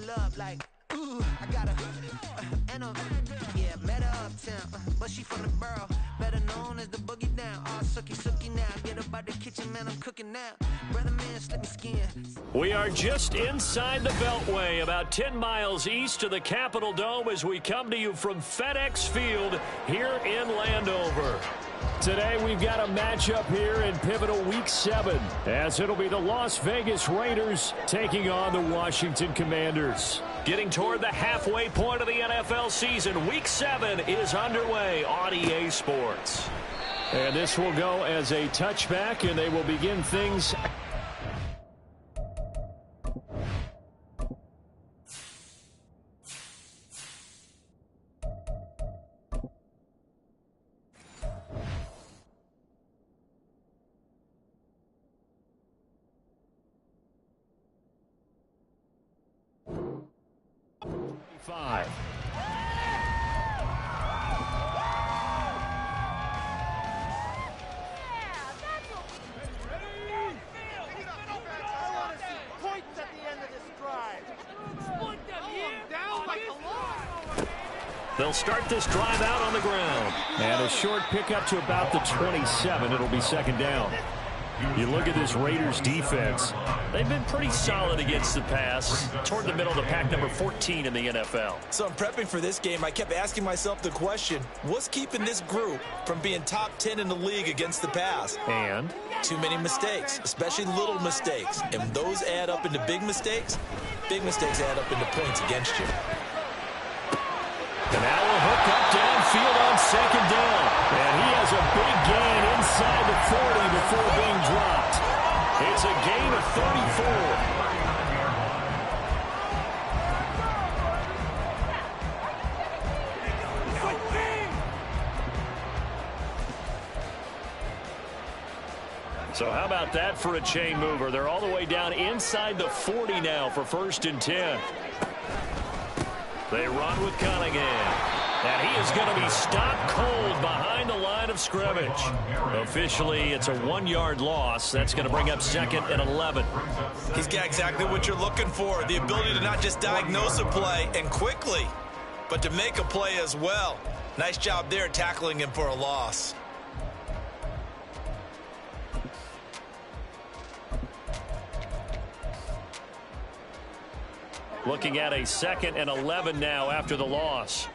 love like, ooh, I got her, and yeah, met her uptown, but she from the borough, better known as the boogie down. All sookie now, get up out the kitchen, man, I'm cooking now. Brother man, slip me skin. We are just inside the Beltway, about 10 miles east of the Capitol Dome as we come to you from FedEx Field here in Landover. Today we've got a matchup here in pivotal Week 7, as it'll be the Las Vegas Raiders taking on the Washington Commanders. Getting toward the halfway point of the NFL season, Week 7 is underway on EA Sports. And this will go as a touchback, and they will begin things. Five. They'll start this drive out on the ground. And a short pickup to about the 27. It'll be second down. You look at this Raiders defense. They've been pretty solid against the pass. Toward the middle of the pack, number 14 in the NFL. So I'm prepping for this game. I kept asking myself the question, what's keeping this group from being top 10 in the league against the pass? And? Too many mistakes, especially little mistakes. And when those add up into big mistakes add up into points against you. And now a hook up downfield on second down. And he has a big gain inside the 40 before being dropped. It's a gain of 34. So how about that for a chain mover? They're all the way down inside the 40 now for 1st and 10. They run with Cunningham. And he is going to be stopped cold behind the line of scrimmage. Officially, it's a 1-yard loss. That's going to bring up 2nd and 11. He's got exactly what you're looking for. The ability to not just diagnose a play and quickly, but to make a play as well. Nice job there tackling him for a loss. Looking at a 2nd and 11 now after the loss.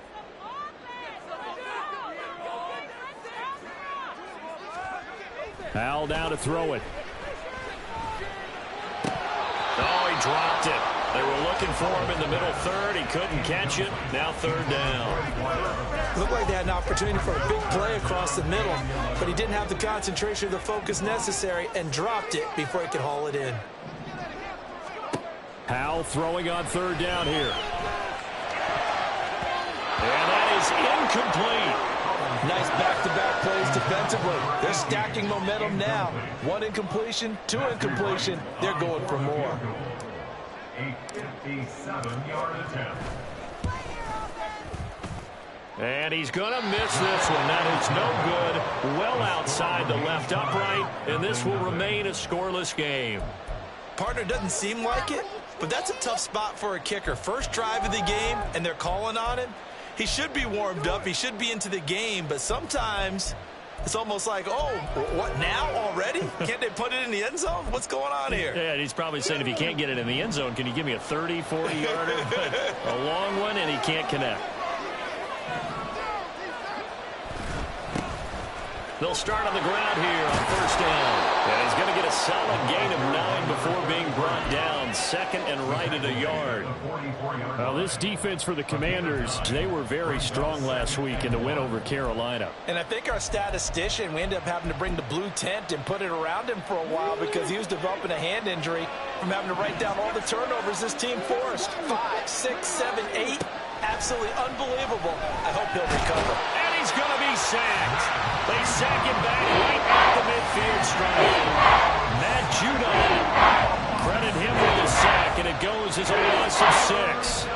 Powell down to throw it. Oh, he dropped it. They were looking for him in the middle third. He couldn't catch it. Now 3rd down. Looked like they had an opportunity for a big play across the middle, but he didn't have the concentration or the focus necessary and dropped it before he could haul it in. Powell throwing on 3rd down here. And that is incomplete. Nice back-to-back plays defensively. They're stacking momentum now. 1 incompletion, 2 incompletion. They're going for more. A 57-yard attempt. And he's going to miss this one. That is no good. Well outside the left upright. And this will remain a scoreless game. Partner, doesn't seem like it, but that's a tough spot for a kicker. First drive of the game, and they're calling on him. He should be warmed up. He should be into the game, but sometimes it's almost like, oh, what now already? Can't they put it in the end zone? What's going on here? Yeah, he's probably saying if he can't get it in the end zone, can you give me a 30, 40-yarder? A long one, and he can't connect. They'll start on the ground here on 1st down. And he's going to get a solid gain of 9 before being brought down. 2nd and right at a yard. Well, this defense for the Commanders, they were very strong last week in the win over Carolina. And I think our statistician, we ended up having to bring the blue tent and put it around him for a while because he was developing a hand injury from having to write down all the turnovers this team forced. 5, 6, 7, 8. Absolutely unbelievable. I hope he'll recover. And he's going to be sacked. They sack him back right at the midfield stripe. Matt Judon, credit him for the sack, and it goes as a loss of 6.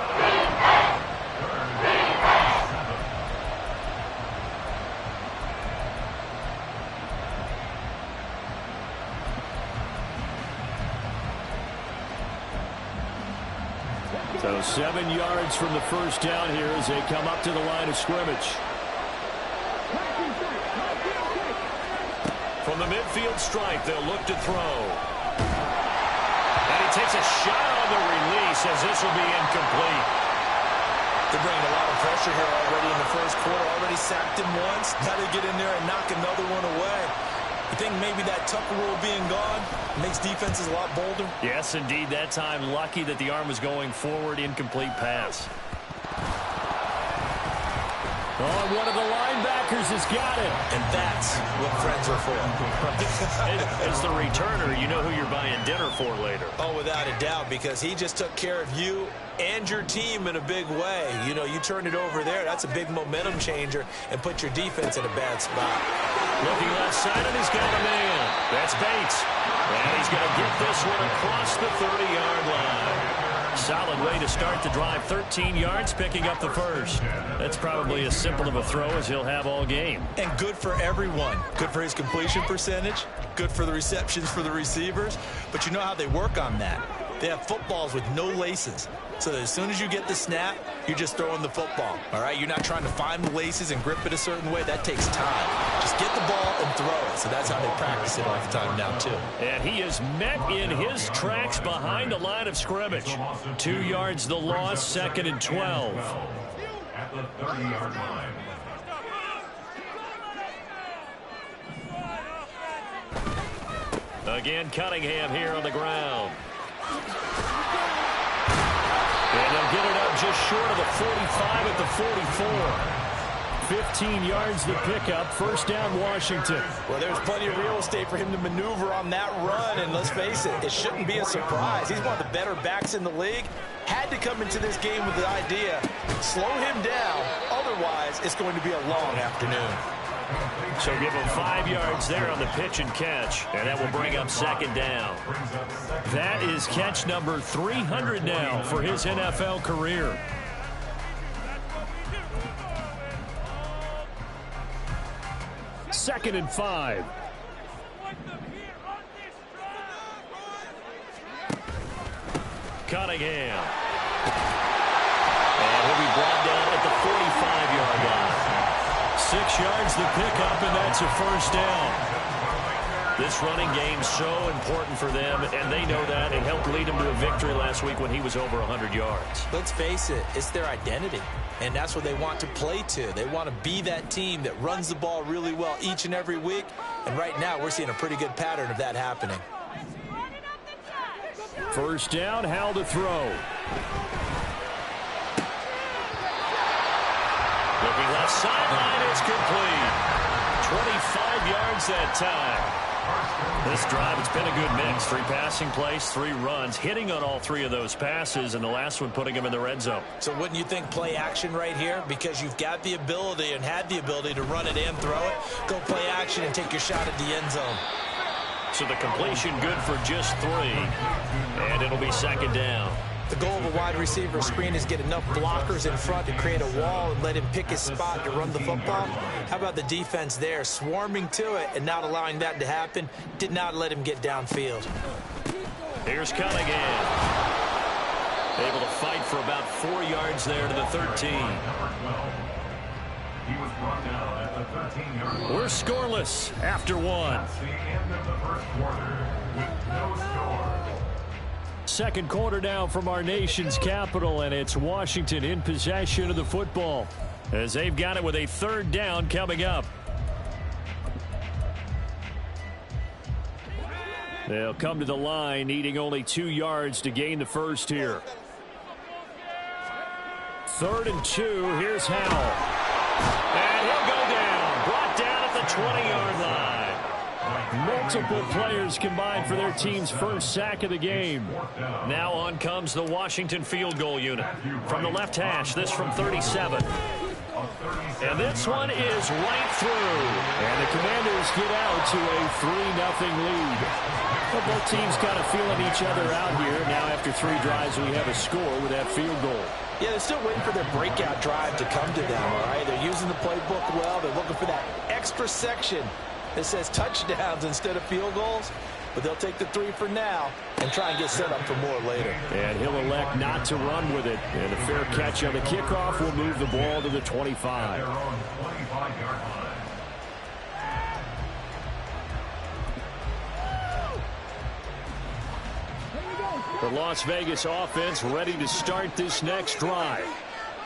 So 7 yards from the first down here as they come up to the line of scrimmage. From the midfield stripe, they'll look to throw. And he takes a shot on the release as this will be incomplete. They're bringing a lot of pressure here already in the first quarter. Already sacked him once. Now they get in there and knock another one away. I think maybe that Tucker rule being gone makes defenses a lot bolder. Yes, indeed. That time, lucky that the arm was going forward. Incomplete pass. Oh, one of the linebackers has got it. And that's what friends are for. As the returner, you know who you're buying dinner for later. Oh, without a doubt, because he just took care of you and your team in a big way. You know, you turned it over there. That's a big momentum changer and put your defense in a bad spot. Looking left side, and he's got a man. That's Bates. And he's going to get this one across the 30-yard line. Solid way to start the drive. 13 yards, picking up the first. That's probably as simple of a throw as he'll have all game. And good for everyone. Good for his completion percentage. Good for the receptions for the receivers. But you know how they work on that. They have footballs with no laces. So that as soon as you get the snap, you're just throwing the football. All right? You're not trying to find the laces and grip it a certain way. That takes time. Just get the ball and throw it. So that's how they practice it all the time now, too. And he is met in his tracks behind the line of scrimmage. 2 yards the loss, 2nd and 12. At the 30-yard line. Again, Cunningham here on the ground. And they'll get it up just short of the 45 at the 44. 15 yards the pickup. First down, Washington. Well, there's plenty of real estate for him to maneuver on that run. And let's face it, it shouldn't be a surprise. He's one of the better backs in the league. Had to come into this game with the idea, slow him down. Otherwise, it's going to be a long afternoon. So give him 5 yards there on the pitch and catch. And that will bring up 2nd down. That is catch number 300 now for his NFL career. Second and 5. Cunningham. And he'll be brought down at the 45-yard line. 6 yards the pickup, and that's a first down. This running game so important for them, and they know that. It helped lead them to a victory last week when he was over 100 yards. Let's face it, it's their identity, and that's what they want to play to. They want to be that team that runs the ball really well each and every week, and right now we're seeing a pretty good pattern of that happening. First down, Howell to throw. Looking left sideline, it's complete. 25 yards that time. This drive, it's been a good mix. 3 passing plays, 3 runs, hitting on all 3 of those passes, and the last one putting him in the red zone. So wouldn't you think play action right here? Because you've got the ability and had the ability to run it and throw it. Go play action and take your shot at the end zone. So the completion good for just 3, and it'll be 2nd down. The goal of a wide receiver screen is get enough blockers in front to create a wall and let him pick his spot to run the football. How about the defense there, swarming to it and not allowing that to happen? Did not let him get downfield. Here's Cunningham. Able to fight for about 4 yards there to the 13. He was brought down at the 13-yard line. We're scoreless after 1. That's the end of the first quarter with no score. Second quarter now from our nation's capital, and it's Washington in possession of the football as they've got it with a 3rd down coming up. They'll come to the line needing only 2 yards to gain the first here. 3rd and 2. Here's Howell. And he'll go down. Brought down at the 20-yard line. Multiple players combined for their team's first sack of the game. Now on comes the Washington field goal unit. From the left hash, this from 37. And this one is right through. And the Commanders get out to a 3-0 lead. Well, both teams kind of feeling each other out here. Now after 3 drives, we have a score with that field goal. Yeah, they're still waiting for their breakout drive to come to them, all right? They're using the playbook well. They're looking for that extra section It says touchdowns instead of field goals, but they'll take the 3 for now and try and get set up for more later. And he'll elect not to run with it. And a fair catch on the kickoff will move the ball to the 25. They're on 25-yard line. The Las Vegas offense ready to start this next drive.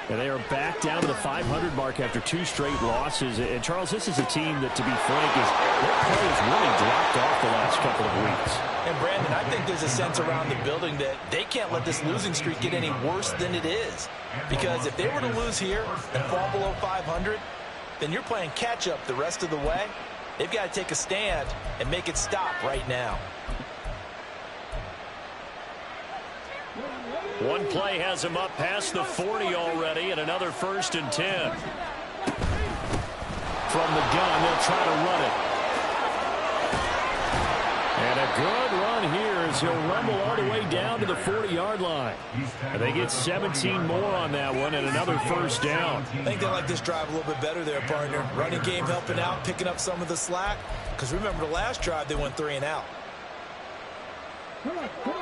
And they are back down to the 500 mark after 2 straight losses. And, Charles, this is a team that, to be frank, their play has really dropped off the last couple of weeks. And, Brandon, I think there's a sense around the building that they can't let this losing streak get any worse than it is. Because if they were to lose here and fall below 500, then you're playing catch-up the rest of the way. They've got to take a stand and make it stop right now. One play has him up past the 40 already, and another 1st and 10. From the gun, they'll try to run it. And a good run here as he'll rumble all the way down to the 40-yard line. And they get 17 more on that one and another 1st down. I think they like this drive a little bit better there, partner. Running game helping out, picking up some of the slack. Because remember the last drive, they went 3 and out.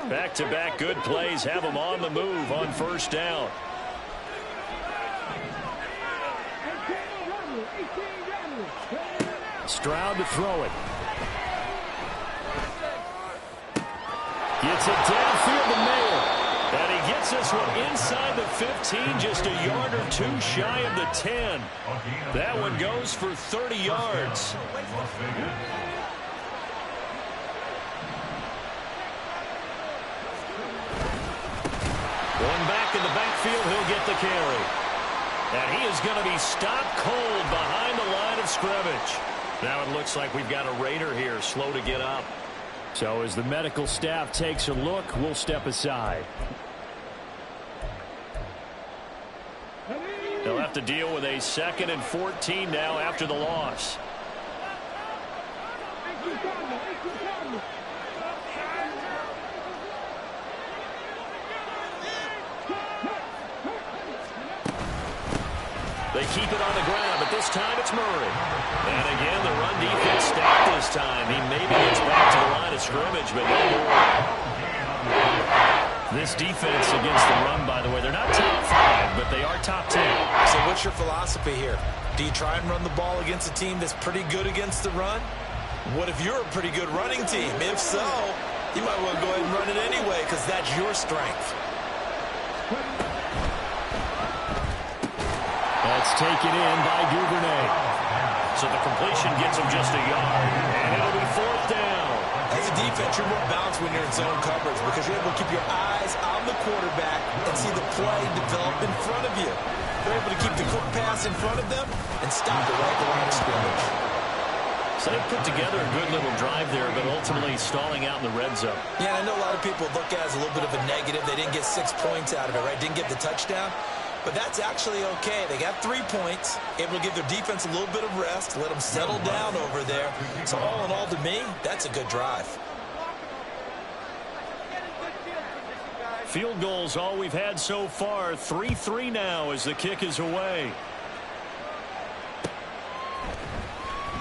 Back-to-back good plays have them on the move on 1st down. Stroud to throw it. Gets it downfield to Mayer. And he gets this one inside the 15, just a yard or 2 shy of the 10. That one goes for 30 yards. One back in the backfield, he'll get the carry. And he is going to be stopped cold behind the line of scrimmage. Now it looks like we've got a Raider here, slow to get up. So as the medical staff takes a look, we'll step aside. They'll have to deal with a 2nd and 14 now after the loss. They keep it on the ground, but this time it's Murray. And again, the run defense stacked this time. He maybe gets back to the line of scrimmage, but no more. This defense against the run, by the way, they're not top 5, but they are top 10. So what's your philosophy here? Do you try and run the ball against a team that's pretty good against the run? What if you're a pretty good running team? If so, you might want to go ahead and run it anyway because that's your strength. That's taken in by Duvernay. So the completion gets him just a yard, and it'll be 4th down. As a defense, you're more balanced when you're in zone coverage because you're able to keep your eyes on the quarterback and see the play develop in front of you. They're able to keep the quick pass in front of them and stop it right at the line of scrimmage. So they put together a good little drive there, but ultimately stalling out in the red zone. Yeah, I know a lot of people look at it as a little bit of a negative. They didn't get 6 points out of it, right? Didn't get the touchdown. But that's actually okay. They got 3 points, able to give their defense a little bit of rest, let them settle down over there. So all in all, to me, that's a good drive. Field goals all we've had so far. 3-3 now as the kick is away.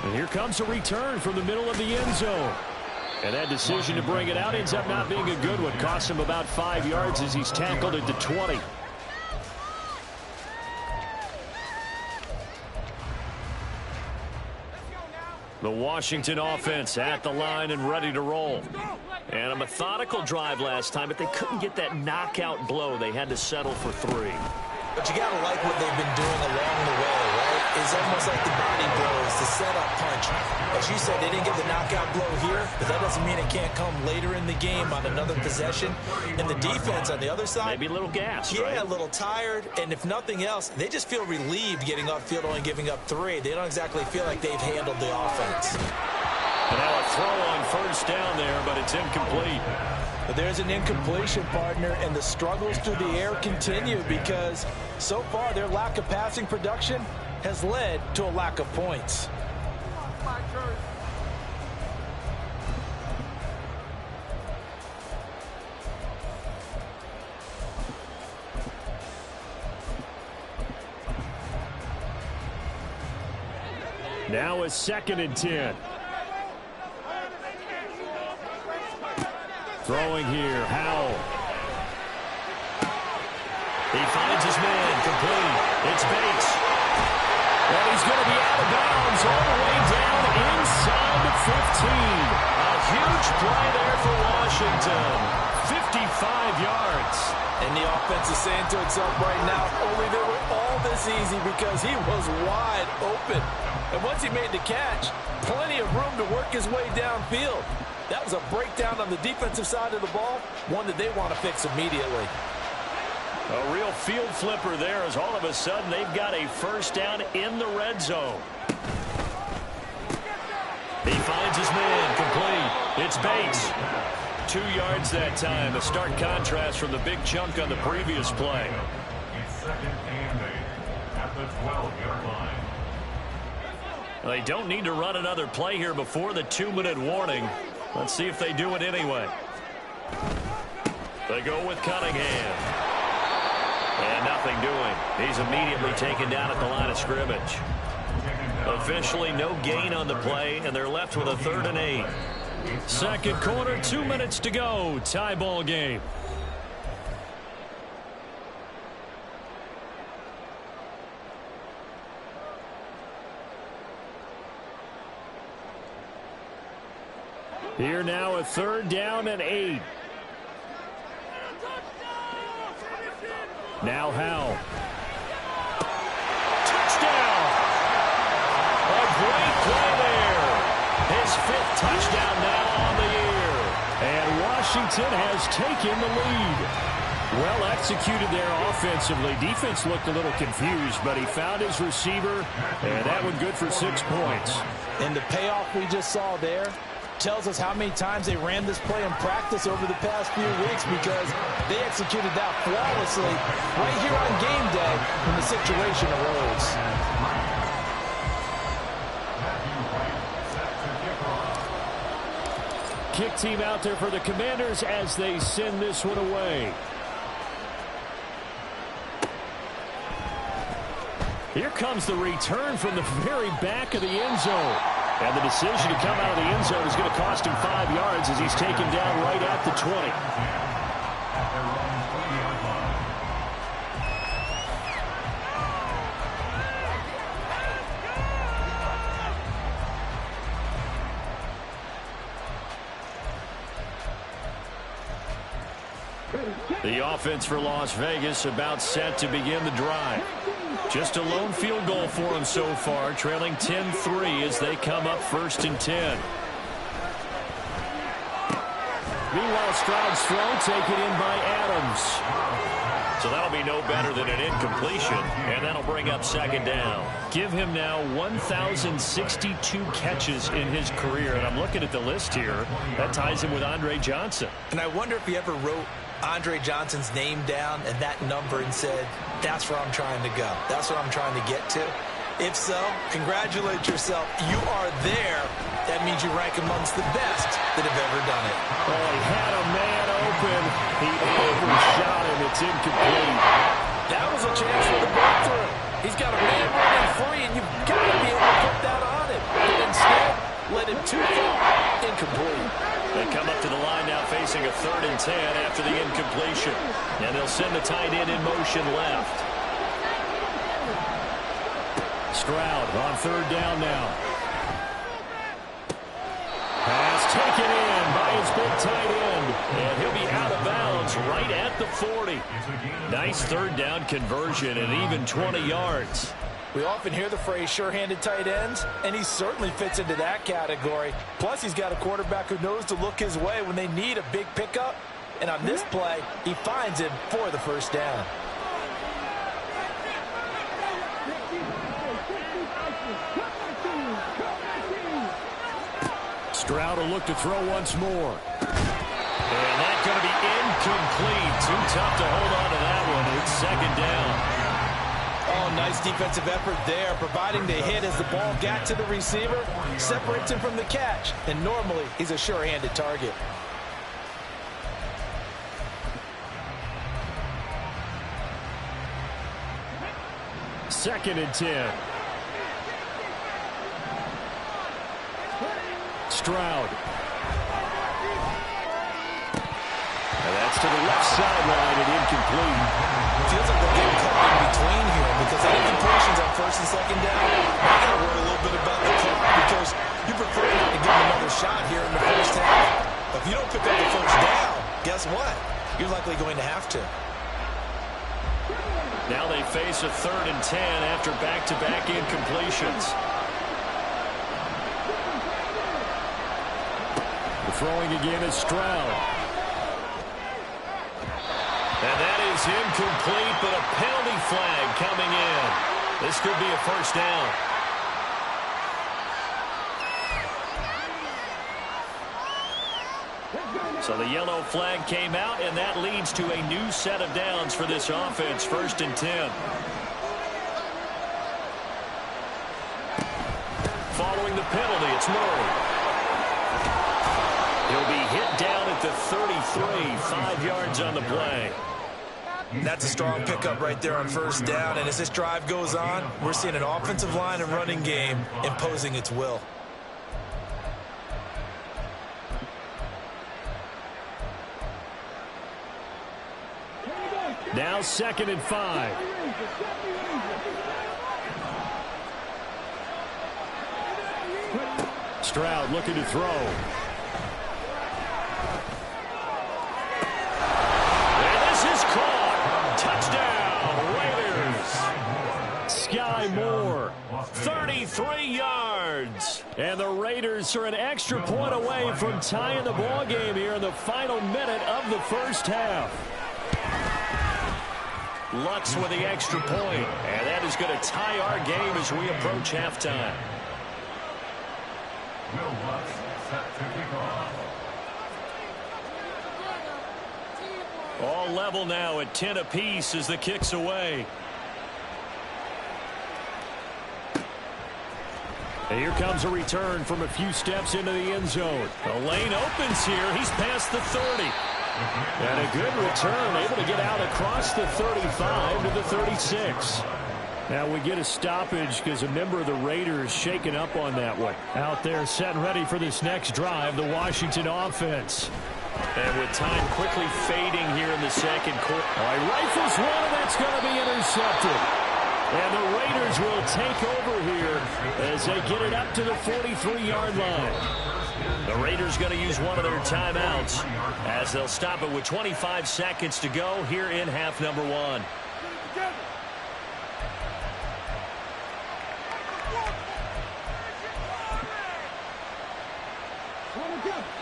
And here comes a return from the middle of the end zone. And that decision to bring it out ends up not being a good one. Costs him about 5 yards as he's tackled at the 20. The Washington offense at the line and ready to roll. And a methodical drive last time, but they couldn't get that knockout blow. They had to settle for 3. But you got to like what they've been doing along the way, right? It's almost like the body blows, the setup punch. As you said, they didn't get the knockout blow here, but that doesn't mean it can't come later in the game on another possession. And the defense on the other side, maybe a little gassed, yeah, right? A little tired. And if nothing else, they just feel relieved getting upfield, only giving up 3. They don't exactly feel like they've handled the offense. And now a throw on 1st down there, but it's incomplete. But there's an incompletion, partner, and the struggles through the air continue because so far their lack of passing production has led to a lack of points. Now a 2nd and 10. Throwing here, Howell. He finds his man, complete. It's Bates. And he's going to be out of bounds all the way down inside the 15. A huge play there for Washington. 55 yards. And the offense is saying to itself right now, only they were all this easy because he was wide open. And once he made the catch, plenty of room to work his way downfield. That was a breakdown on the defensive side of the ball, one that they want to fix immediately. A real field flipper there as all of a sudden they've got a first down in the red zone. He finds his man, complete. It's Bates. 2 yards that time, a stark contrast from the big chunk on the previous play. It's second and 8 at the 12-yard line. They don't need to run another play here before the 2-minute warning. Let's see if they do it anyway. They go with Cunningham. And nothing doing. He's immediately taken down at the line of scrimmage. Officially no gain on the play, and they're left with a 3rd and 8. Second quarter, 2 minutes to go. Tie ball game. Here now a 3rd down and 8. Now Howell. Touchdown! A great play there. His 5th touchdown now on the year. And Washington has taken the lead. Well executed there offensively. Defense looked a little confused, but he found his receiver, and that one good for 6 points. And the payoff we just saw there tells us how many times they ran this play in practice over the past few weeks, because they executed that flawlessly right here on game day when the situation arose. Kick team out there for the Commanders as they send this one away. Here comes the return from the very back of the end zone. And the decision to come out of the end zone is going to cost him 5 yards as he's taken down right at the 20. The offense for Las Vegas about set to begin the drive. Just a lone field goal for them so far, trailing 10-3 as they come up 1st and 10. Meanwhile, Stroud's throw taken in by Adams. So that'll be no better than an incompletion, and that'll bring up 2nd down. Give him now 1,062 catches in his career, and I'm looking at the list here. That ties him with Andre Johnson. And I wonder if he ever wrote Andre Johnson's name down and that number and said, that's where I'm trying to go. That's what I'm trying to get to. If so, congratulate yourself. You are there. That means you rank amongst the best that have ever done it. Oh, he had a man open. He overshot him. It's incomplete. That was a chance for the breakthrough. He's got a man running free, and you've got to be able to put that on him. But instead, let him too far. Incomplete. They come up to the line now facing a 3rd and 10 after the incompletion. And they'll send the tight end in motion left. Stroud on 3rd down now. Pass taken in by his big tight end. And he'll be out of bounds right at the 40. Nice 3rd down conversion and even 20 yards. We often hear the phrase sure-handed tight ends, and he certainly fits into that category. Plus, he's got a quarterback who knows to look his way when they need a big pickup. And on this play, he finds him for the 1st down. Stroud will look to throw once more. And that's going to be incomplete. Too tough to hold on to that one. It's 2nd down. Oh, nice defensive effort there, providing the hit as the ball got to the receiver, separates him from the catch, and normally he's a sure-handed target. Second and 10. Stroud. gets to the left sideline and incomplete. It feels like they're getting caught in between here because of incompletions on first and second down. Now you got to worry a little bit about the clock because you prefer not to give them another shot here in the first half. If you don't pick up the first down, guess what? You're likely going to have to. Now they face a 3rd and 10 after back-to-back incompletions. The throwing again is Stroud. And that is incomplete, but a penalty flag coming in. This could be a first down. So the yellow flag came out, and that leads to a new set of downs for this offense. 1st and 10. Following the penalty, it's Murray. He'll be hit down at the 33, 5 yards on the play. That's a strong pickup right there on first down, and as this drive goes on, we're seeing an offensive line and running game imposing its will. Now 2nd and 5. Stroud looking to throw. And this is caught. Touchdown, Raiders. Sky Moore, 33 yards. And the Raiders are an extra point away from tying the ball game here in the final minute of the first half. Lutz with the extra point, and that is going to tie our game as we approach halftime. Will Lutz set to kick off. All level now at 10 apiece as the kick's away. And here comes a return from a few steps into the end zone. The lane opens here. He's past the 30. And a good return, able to get out across the 35 to the 36. Now we get a stoppage because a member of the Raiders shaken up on that one. Out there set and ready for this next drive, the Washington offense. And with time quickly fading here in the second quarter. All right, rifles one, and that's going to be intercepted. And the Raiders will take over here as they get it up to the 43-yard line. The Raiders going to use one of their timeouts as they'll stop it with 25 seconds to go here in half number 1.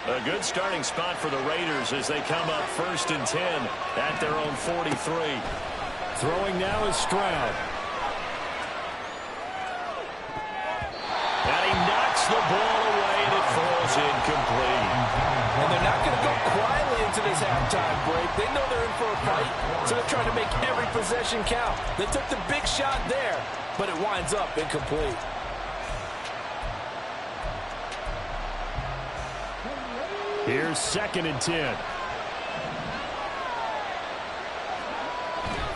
A good starting spot for the Raiders as they come up 1st and 10 at their own 43. Throwing now is Stroud. And he knocks the ball away, and it falls incomplete. And they're not going to go quietly into this halftime break. They know they're in for a fight, so they're trying to make every possession count. They took the big shot there, but it winds up incomplete. Here's 2nd and 10.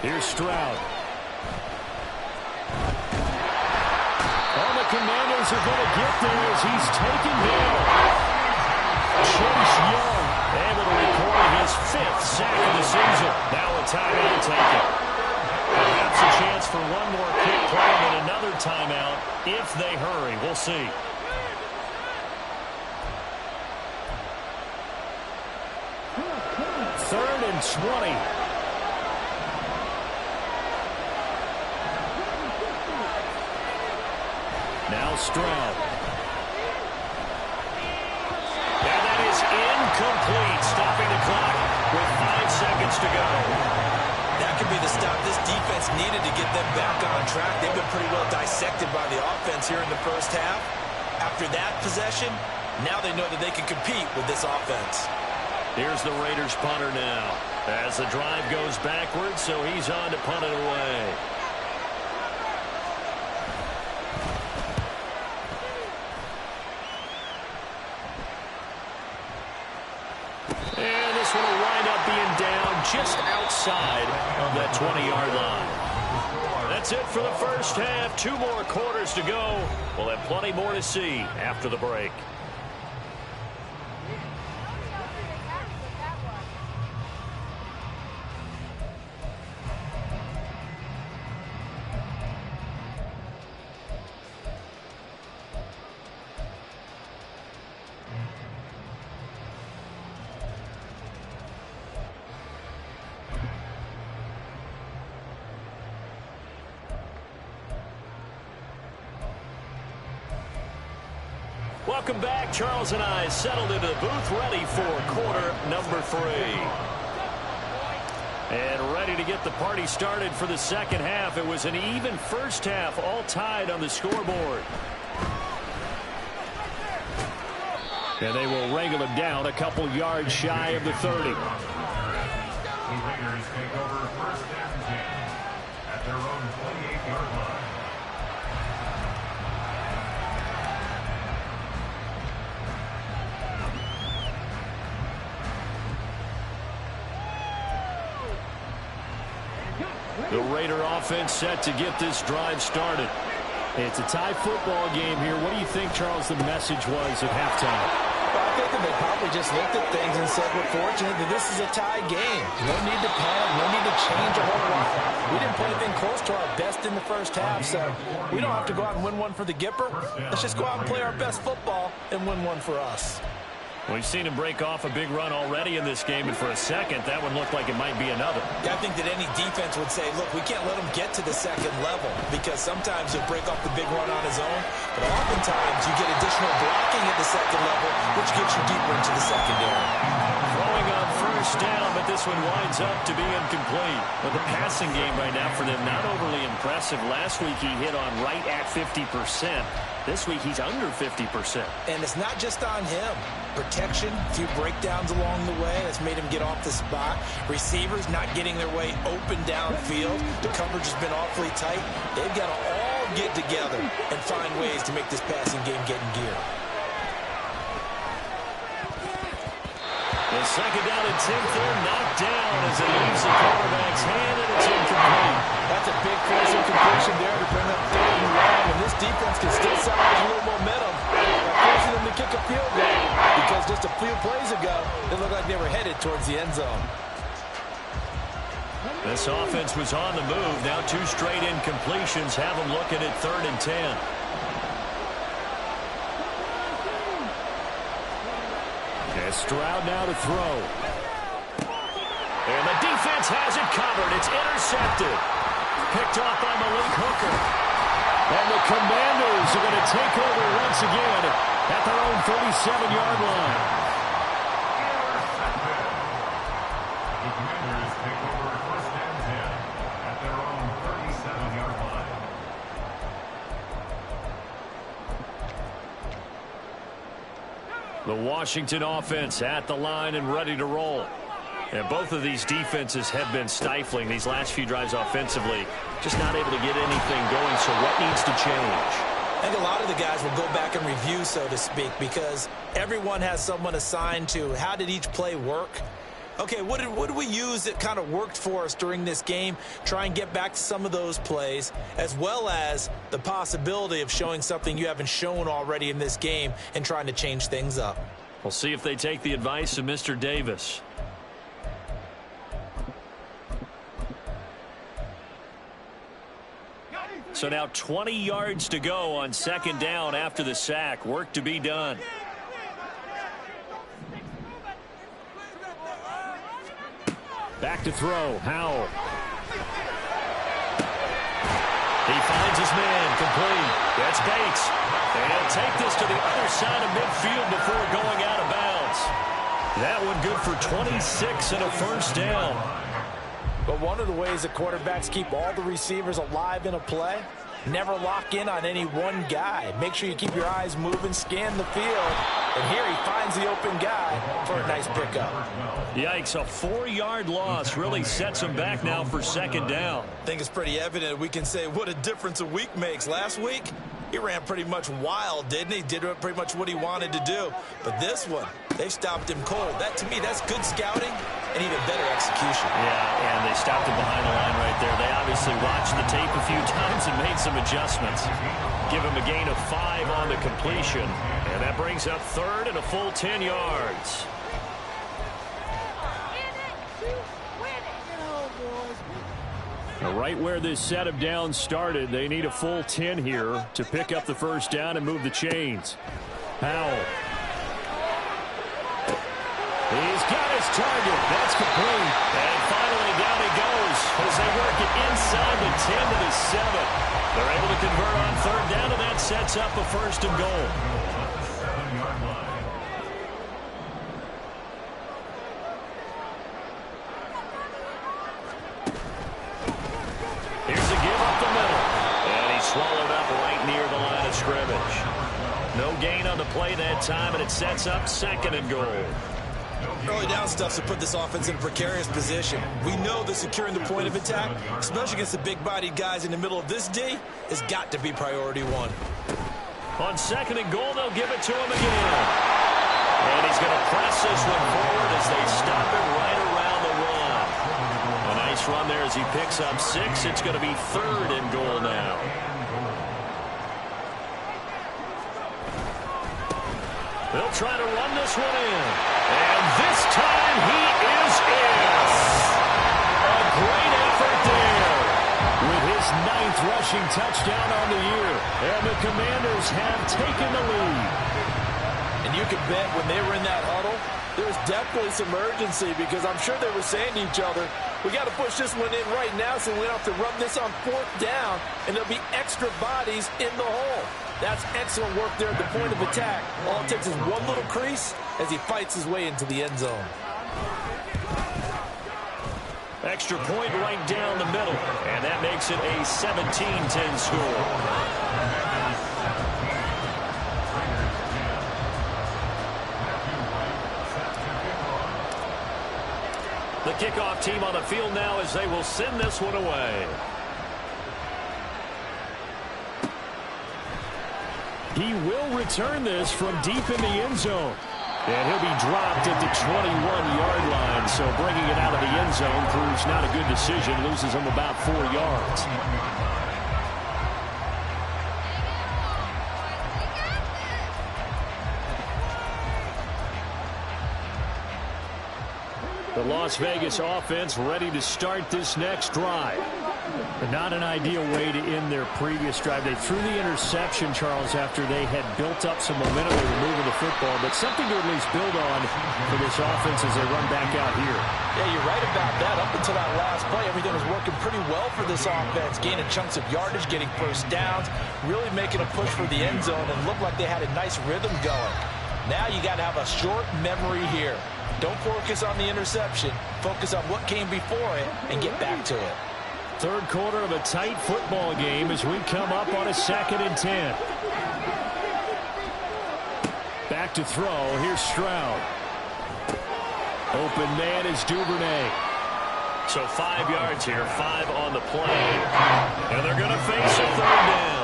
Here's Stroud. The Commanders are going to get there as he's taken down. Chase Young able to record his 5th sack of the season. Now a timeout taken. Perhaps a chance for one more quick play and then another timeout if they hurry. We'll see. Third and 20. Now Stroud. And that is incomplete, stopping the clock with 5 seconds to go. That could be the stop this defense needed to get them back on track. They've been pretty well dissected by the offense here in the first half. After that possession, now they know that they can compete with this offense. Here's the Raiders punter now as the drive goes backwards, so he's on to punt it away. And this one will wind up being down just outside of that 20-yard line. That's it for the first half. 2 more quarters to go. We'll have plenty more to see after the break. Welcome back. Charles and I settled into the booth, ready for quarter number 3. And ready to get the party started for the second half. It was an even first half, all tied on the scoreboard. And they will wrangle him down a couple yards shy of the 30. The Raiders take over first and 10 at their own 28-yard line. The Raider offense set to get this drive started. It's a tie football game here. What do you think, Charles, the message was at halftime? Well, I think that they probably just looked at things and said, we're fortunate that this is a tie game. No need to panic. No need to change a whole lot. We didn't play anything close to our best in the first half, so we don't have to go out and win one for the Gipper. Let's just go out and play our best football and win one for us. We've seen him break off a big run already in this game, and for a second, that one looked like it might be another. Yeah, I think that any defense would say, look, we can't let him get to the second level, because sometimes he'll break off the big run on his own, but oftentimes you get additional blocking at the second level, which gets you deeper into the secondary. Throwing on first down, but this one winds up to be incomplete. But the passing game right now for them, not overly impressive. Last week he hit on right at 50%. This week he's under 50%. And it's not just on him. Protection, a few breakdowns along the way. That's made him get off the spot. Receivers not getting their way open downfield. The coverage has been awfully tight. They've got to all get together and find ways to make this passing game get in gear. The second down and 10th there, knocked down as it leaves the quarterback's hand, and it's incomplete. That's a big force incompletion there to bring up 3rd and long, and this defense can still salvage a little momentum by forcing them to kick a field goal, because just a few plays ago, they looked like they were headed towards the end zone. This offense was on the move. Now 2 straight incompletions have them looking at 3rd and 10. Stroud now to throw. And the defense has it covered. It's intercepted. Picked off by Malik Hooker. And the Commanders are going to take over once again at their own 37-yard line. The Commanders take over first and 10 at their own 37-yard line. The Washington offense at the line and ready to roll. And both of these defenses have been stifling these last few drives offensively. Just not able to get anything going, so what needs to change? I think a lot of the guys will go back and review, so to speak, because everyone has someone assigned to how did each play work. Okay, what did we use that kind of worked for us during this game? Try and get back to some of those plays, as well as the possibility of showing something you haven't shown already in this game and trying to change things up. We'll see if they take the advice of Mr. Davis. So now 20 yards to go on 2nd down after the sack. Work to be done. Back to throw. Howell. He finds his man. Complete. That's Bates. And he'll take this to the other side of midfield before going out of bounds. That one good for 26 and a first down. But one of the ways that quarterbacks keep all the receivers alive in a play, never lock in on any one guy. Make sure you keep your eyes moving, scan the field. And here he finds the open guy for a nice pickup. Yikes, a 4-yard loss really sets him back now for 2nd down. I think it's pretty evident we can say what a difference a week makes. Last week, he ran pretty much wild, didn't he? Did pretty much what he wanted to do. But this one, they've stopped him cold. That, to me, that's good scouting and even better execution. Yeah, and they stopped him behind the line right there. They obviously watched the tape a few times and made some adjustments. Give him a gain of 5 on the completion. And that brings up 3rd and a full 10 yards. Now, right where this set of downs started, they need a full 10 here to pick up the first down and move the chains. Howell. He's got his target. That's complete. And finally down he goes as they work it inside the 10 to the 7. They're able to convert on 3rd down, and that sets up a 1st and goal. No gain on the play that time, and it sets up 2nd and goal. Early down stuff to put this offense in a precarious position. We know that securing the point of attack, especially against the big-bodied guys in the middle of this D, has got to be priority one. On 2nd and goal, they'll give it to him again. And he's going to press this one forward as they stop it right around the run. A nice run there as he picks up 6. It's going to be 3rd and goal now. They'll try to run this one in. And this time he is in. A great effort there. With his 9th rushing touchdown on the year. And the Commanders have taken the lead. And you can bet when they were in that huddle, there was definitely some urgency because I'm sure they were saying to each other, we got to push this one in right now so we don't have to run this on 4th down, and there'll be extra bodies in the hole. That's excellent work there at the point of attack. All it takes is one little crease as he fights his way into the end zone. Extra point right down the middle, and that makes it a 17-10 score. The kickoff team on the field now as they will send this one away. He will return this from deep in the end zone. And he'll be dropped at the 21-yard line. So bringing it out of the end zone proves not a good decision. Loses him about 4 yards. The Las Vegas offense ready to start this next drive. But not an ideal way to end their previous drive. They threw the interception, Charles, after they had built up some momentum. They were moving the football, but something to at least build on for this offense as they run back out here. Yeah, you're right about that. Up until that last play, everything was working pretty well for this offense, gaining chunks of yardage, getting first downs, really making a push for the end zone, and looked like they had a nice rhythm going. Now you got to have a short memory here. Don't focus on the interception. Focus on what came before it and get back to it. Third quarter of a tight football game as we come up on a 2nd and 10. Back to throw. Here's Stroud. Open man is Duvernay. So 5 yards here, 5 on the play. And they're going to face a 3rd down.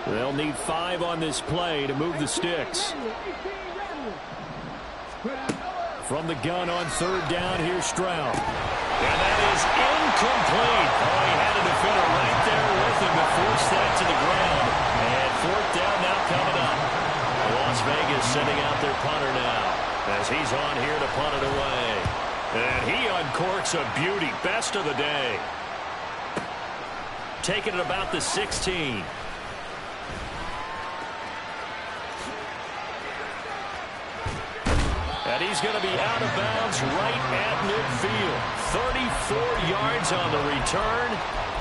They'll need 5 on this play to move the sticks. From the gun on 3rd down, here's Stroud. And that is incomplete. Oh, he had a defender right there with him to force that to the ground. And 4th down now coming up. Las Vegas sending out their punter now as he's on here to punt it away. And he uncorks a beauty. Best of the day. Taking it about the 16. And he's going to be out of bounds right at midfield. 34 yards on the return.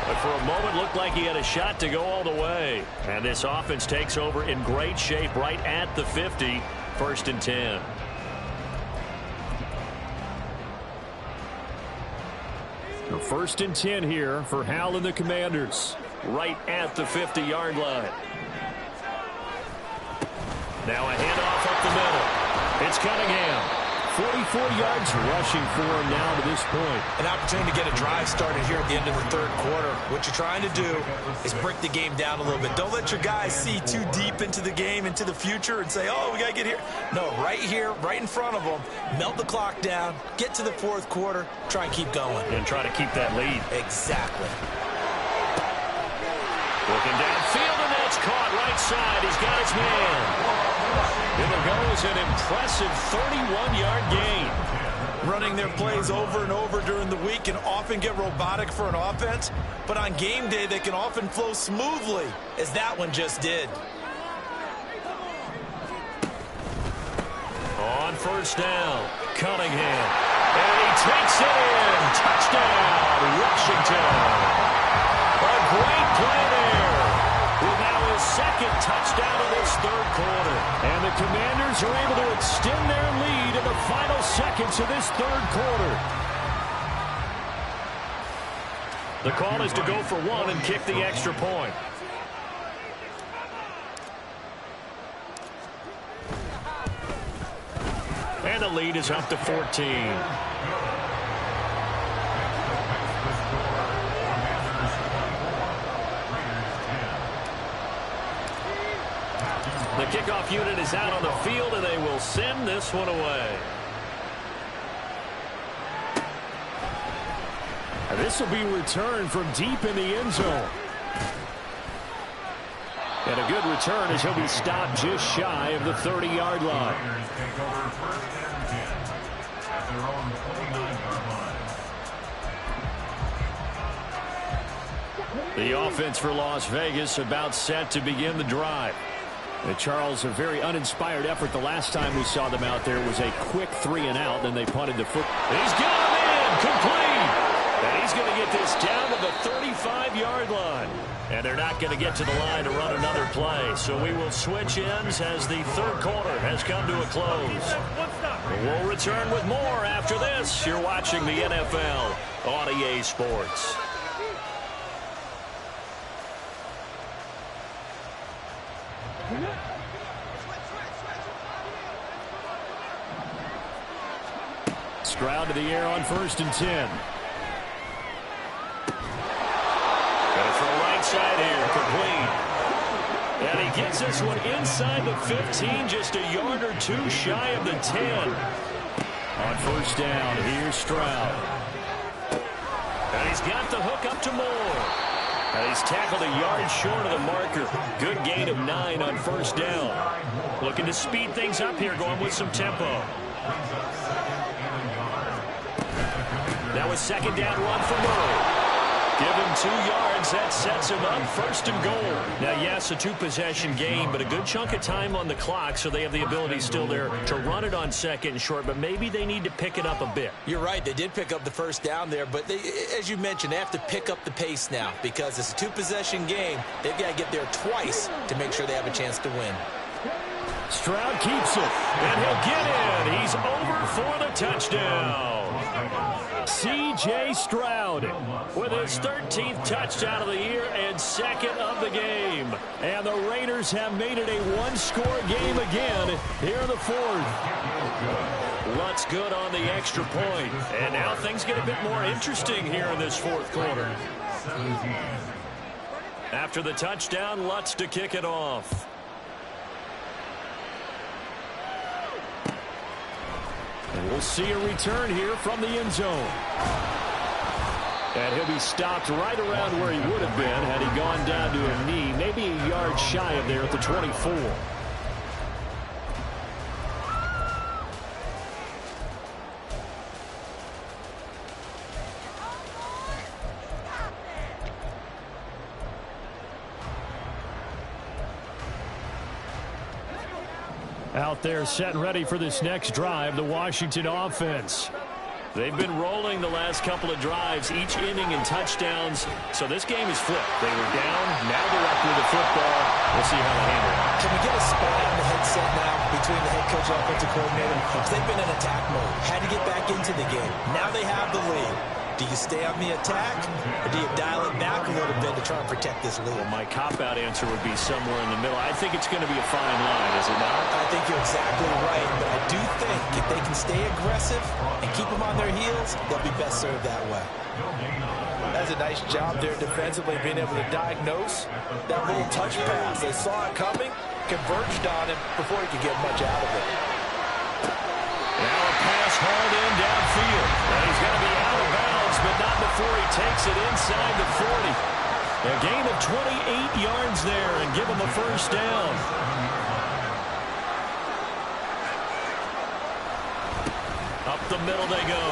But for a moment, looked like he had a shot to go all the way. And this offense takes over in great shape right at the 50. 1st and 10. The 1st and 10 here for Hal and the Commanders. Right at the 50-yard line. Now a handoff up the middle. It's Cunningham. 44 yards rushing for him now to this point. An opportunity to get a drive started here at the end of the 3rd quarter. What you're trying to do is break the game down a little bit. Don't let your guys see too deep into the game, into the future, and say, oh, we got to get here. No, right here, right in front of them, melt the clock down, get to the 4th quarter, try and keep going. And try to keep that lead. Exactly. Looking downfield, and that's caught right side. He's got his man. And there goes an impressive 31-yard gain. Running their plays over and over during the week can often get robotic for an offense, but on game day they can often flow smoothly, as that one just did. On 1st down, Cunningham. And he takes it in. Touchdown, Washington. A great play there. second touchdown of this third quarter. And the Commanders are able to extend their lead in the final seconds of this third quarter. The call is to go for one and kick the extra point. And the lead is up to 14. The kickoff unit is out on the field, and they will send this one away. And this will be returned from deep in the end zone. And a good return as he'll be stopped just shy of the 30-yard line. The offense for Las Vegas about set to begin the drive. And Charles, a very uninspired effort the last time we saw them out there. It was a quick 3-and-out, then they punted the foot. He's got him in, complete. And he's going to get this down to the 35-yard line. And they're not going to get to the line to run another play. So we will switch ends as the third quarter has come to a close. We'll return with more after this. You're watching the NFL on EA Sports. Stroud to the air on 1st and 10. Gonna throw right side here, complete. And he gets this one inside the 15, just a yard or two shy of the 10. On 1st down, here's Stroud. And he's got the hook up to Moore. And he's tackled a yard short of the marker. Good gain of 9 on 1st down. Looking to speed things up here, going with some tempo. That was 2nd down run for Moore. Give him 2 yards. That sets him up 1st and goal. Now, yes, a 2-possession game, but a good chunk of time on the clock, so they have the ability still there to run it on 2nd and short, but maybe they need to pick it up a bit. You're right. They did pick up the 1st down there, but they, as you mentioned, they have to pick up the pace now because it's a 2-possession game. They've got to get there twice to make sure they have a chance to win. Stroud keeps it, and he'll get in. He's over for the touchdown. C.J. Stroud with his 13th touchdown of the year and 2nd of the game. And the Raiders have made it a 1-score game again here in the 4th. Lutz good on the extra point. And now things get a bit more interesting here in this 4th quarter. After the touchdown, Lutz to kick it off. And we'll see a return here from the end zone. And he'll be stopped right around where he would have been had he gone down to a knee, maybe a yard shy of there at the 24. Out there set and ready for this next drive, the Washington offense. They've been rolling the last couple of drives, each inning in touchdowns. So this game is flipped. They were down, now they're up with the football. We'll see how they handle it. Can we get a spot on the headset now between the head coach and offensive coordinator? Because they've been in attack mode. Had to get back into the game. Now they have the lead. Do you stay on the attack, or do you dial it back a little bit to try and protect this lead? Well, my cop-out answer would be somewhere in the middle. I think it's going to be a fine line, is it not? I think you're exactly right, but I do think if they can stay aggressive and keep them on their heels, they'll be best served that way. That's a nice job there defensively, being able to diagnose that little touch pass. They saw it coming, converged on him before he could get much out of it. Now a pass hauled in downfield. And he's going to be out of bounds, but not before he takes it inside the 40. A gain of 28 yards there and give him a 1st down. Up the middle they go.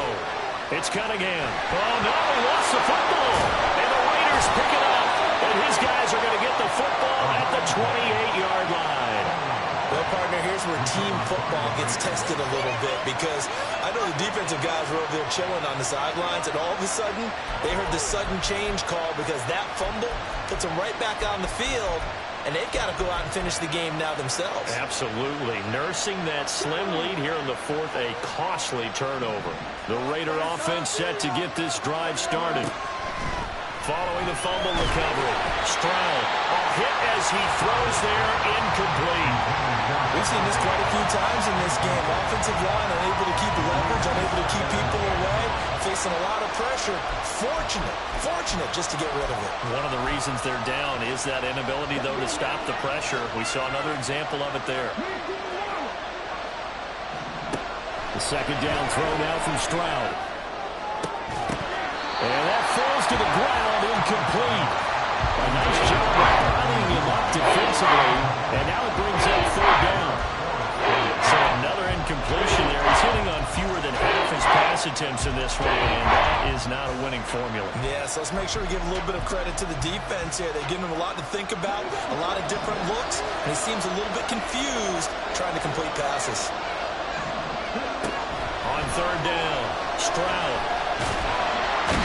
It's Cunningham. Oh, no, he lost the football. And the Raiders pick it up. And his guys are going to get the football at the 28-yard line. Well, partner, here's where team football gets tested a little bit because I know the defensive guys were over there chilling on the sidelines, and all of a sudden, they heard the sudden change call because that fumble puts them right back on the field, and they've got to go out and finish the game now themselves. Absolutely. Nursing that slim lead here in the fourth, a costly turnover. The Raider offense set to get this drive started. Following the fumble recovery, Stroud, a hit as he throws there, incomplete. We've seen this quite a few times in this game. Offensive line unable to keep leverage, unable to keep people away, facing a lot of pressure. Fortunate just to get rid of it. One of the reasons they're down is that inability, though, to stop the pressure. We saw another example of it there. The second down throw now from Stroud. And that falls to the ground, incomplete. A nice job of rallying him up defensively, and now it brings up third down. So another incompletion there. He's hitting on fewer than half his pass attempts in this one, and that is not a winning formula. Yeah, so let's make sure we give a little bit of credit to the defense here. They've given him a lot to think about, a lot of different looks, and he seems a little bit confused trying to complete passes. On third down, Stroud.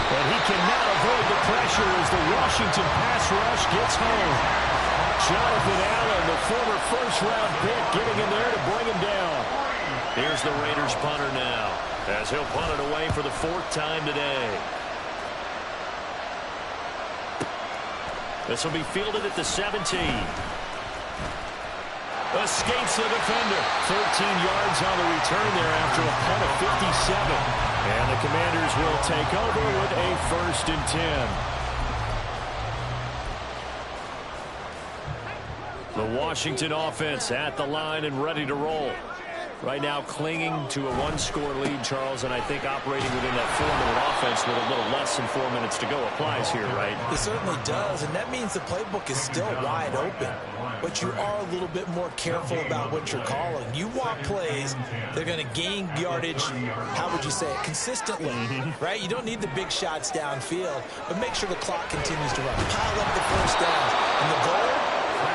And he cannot avoid the pressure as the Washington pass rush gets home. Jonathan Allen, the former first-round pick, getting in there to bring him down. Here's the Raiders punter now, as he'll punt it away for the fourth time today. This will be fielded at the 17. Escapes the defender. 13 yards on the return there after a punt of 57. And the Commanders will take over with a 1st and 10. The Washington offense at the line and ready to roll. Right now clinging to a one-score lead, Charles, and I think operating within that 4-minute offense with a little less than 4 minutes to go applies here, right? It certainly does, and that means the playbook is still wide open. But you are a little bit more careful about what you're calling. You want plays, they're going to gain yardage, how would you say it, consistently, right? You don't need the big shots downfield, but make sure the clock continues to run. Pile up the first downs, and the goal,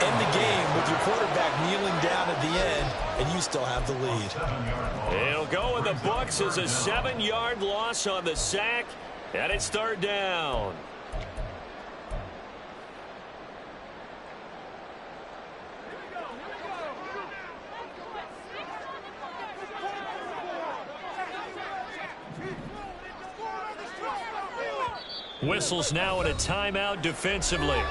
end the game with your quarterback kneeling down at the end, and you still have the lead. It'll go in the books as a 7-yard loss on the sack, and it's third down. Whistles now in a timeout defensively.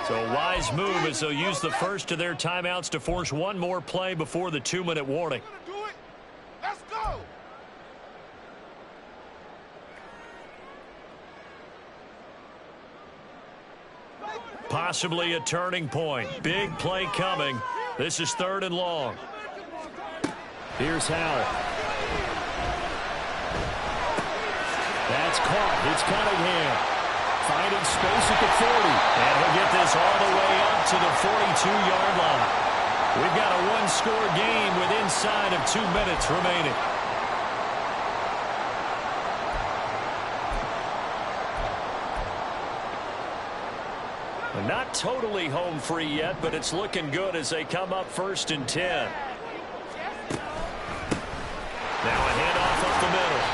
So a wise move as they'll use the first of their timeouts to force one more play before the 2-minute warning. Let's go. Possibly a turning point. Big play coming. This is 3rd and long. Here's Howell. That's caught. It's Cunningham. Finding space at the 40. And he'll get this all the way up to the 42-yard line. We've got a one-score game with inside of 2 minutes remaining. Not totally home free yet, but it's looking good as they come up 1st and 10. Now a handoff up the middle.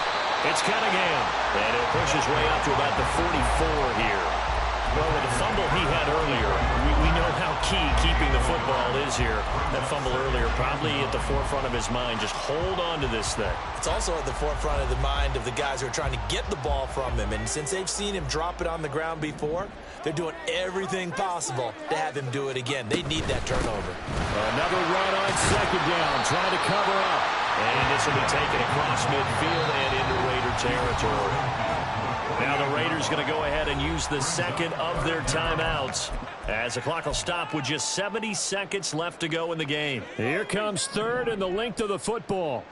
It's Cunningham, and he'll push his way up to about the 44 here. Well, with the fumble he had earlier, we know how key keeping the football is here. That fumble earlier probably at the forefront of his mind. Just hold on to this thing. It's also at the forefront of the mind of the guys who are trying to get the ball from him. And since they've seen him drop it on the ground before, they're doing everything possible to have him do it again. They need that turnover. Another run on 2nd down, trying to cover up. And this will be taken across midfield and into Raider territory. Now the Raiders going to go ahead and use the second of their timeouts as the clock will stop with just 70 seconds left to go in the game. Here comes 3rd and the length of the football.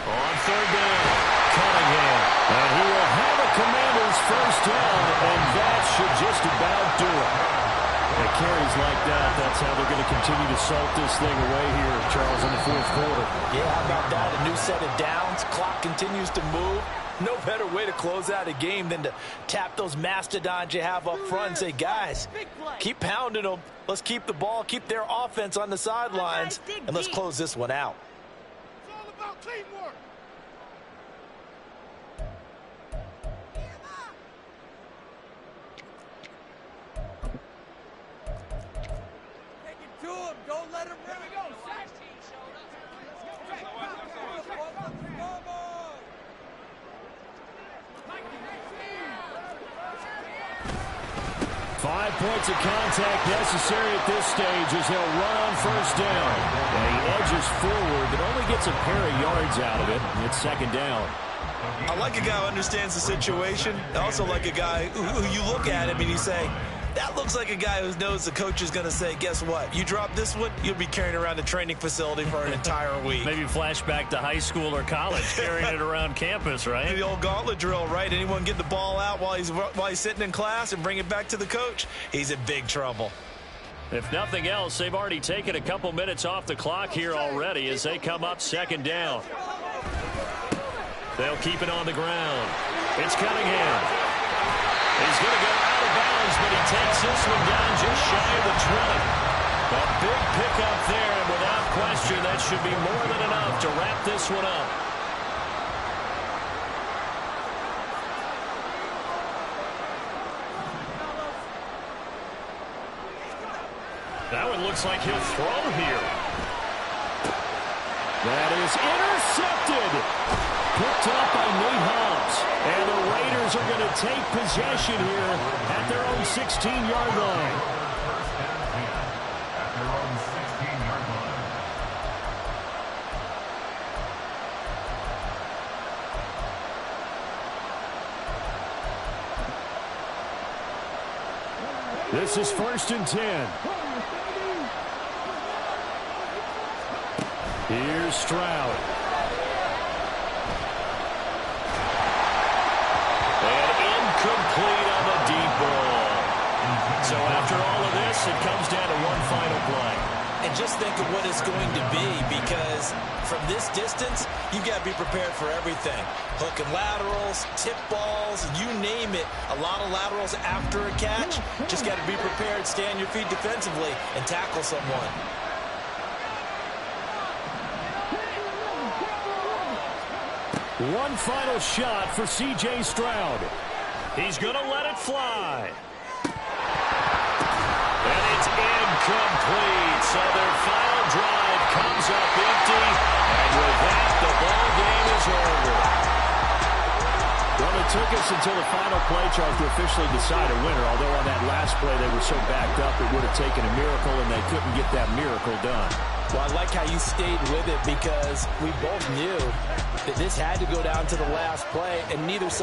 On 3rd down, Cunningham. And he will have a Commanders 1st down, and that should just about do it. It carries like that. That's how they're going to continue to salt this thing away here, Charles, in the 4th quarter. Yeah, how about that? A new set of downs. Clock continues to move. No better way to close out a game than to tap those mastodons you have up front and say, guys, keep pounding them. Let's keep the ball, keep their offense on the sidelines, and let's close this one out. It's all about teamwork. Don't let him run. 5 points of contact necessary at this stage as he'll run on first down. And he edges forward, but only gets a pair of yards out of it. It's second down. I like a guy who understands the situation. I also like a guy who you look at him and you say, that looks like a guy who knows the coach is going to say, guess what? You drop this one, you'll be carrying around the training facility for an entire week. Maybe flashback to high school or college, carrying it around campus, right? The old gauntlet drill, right? Anyone get the ball out while he's sitting in class and bring it back to the coach, he's in big trouble. If nothing else, they've already taken a couple minutes off the clock here already as they come up second down. They'll keep it on the ground. It's Cunningham. He's going to go out of bounds, but he takes this one down just shy of the 20. A big pickup there, and without question, that should be more than enough to wrap this one up. That one looks like he'll throw here. That is intercepted. Picked up by Nate Hobbs. And the Raiders are going to take possession here at their own 16-yard line. First and 10 at their own 16-yard line. This is first and 10. Here's Stroud. Complete on the deep ball. So after all of this, it comes down to one final play. And just think of what it's going to be, because from this distance, you've got to be prepared for everything. Hook and laterals, tip balls, you name it. A lot of laterals after a catch. Just got to be prepared, stay on your feet defensively, and tackle someone. One final shot for C.J. Stroud. He's going to let it fly. And it's incomplete. So their final drive comes up empty. And with that, the ball game is over. Well, it took us until the final play chart to officially decide a winner. Although on that last play they were so backed up it would have taken a miracle, and they couldn't get that miracle done. Well, I like how you stayed with it, because we both knew that this had to go down to the last play, and neither side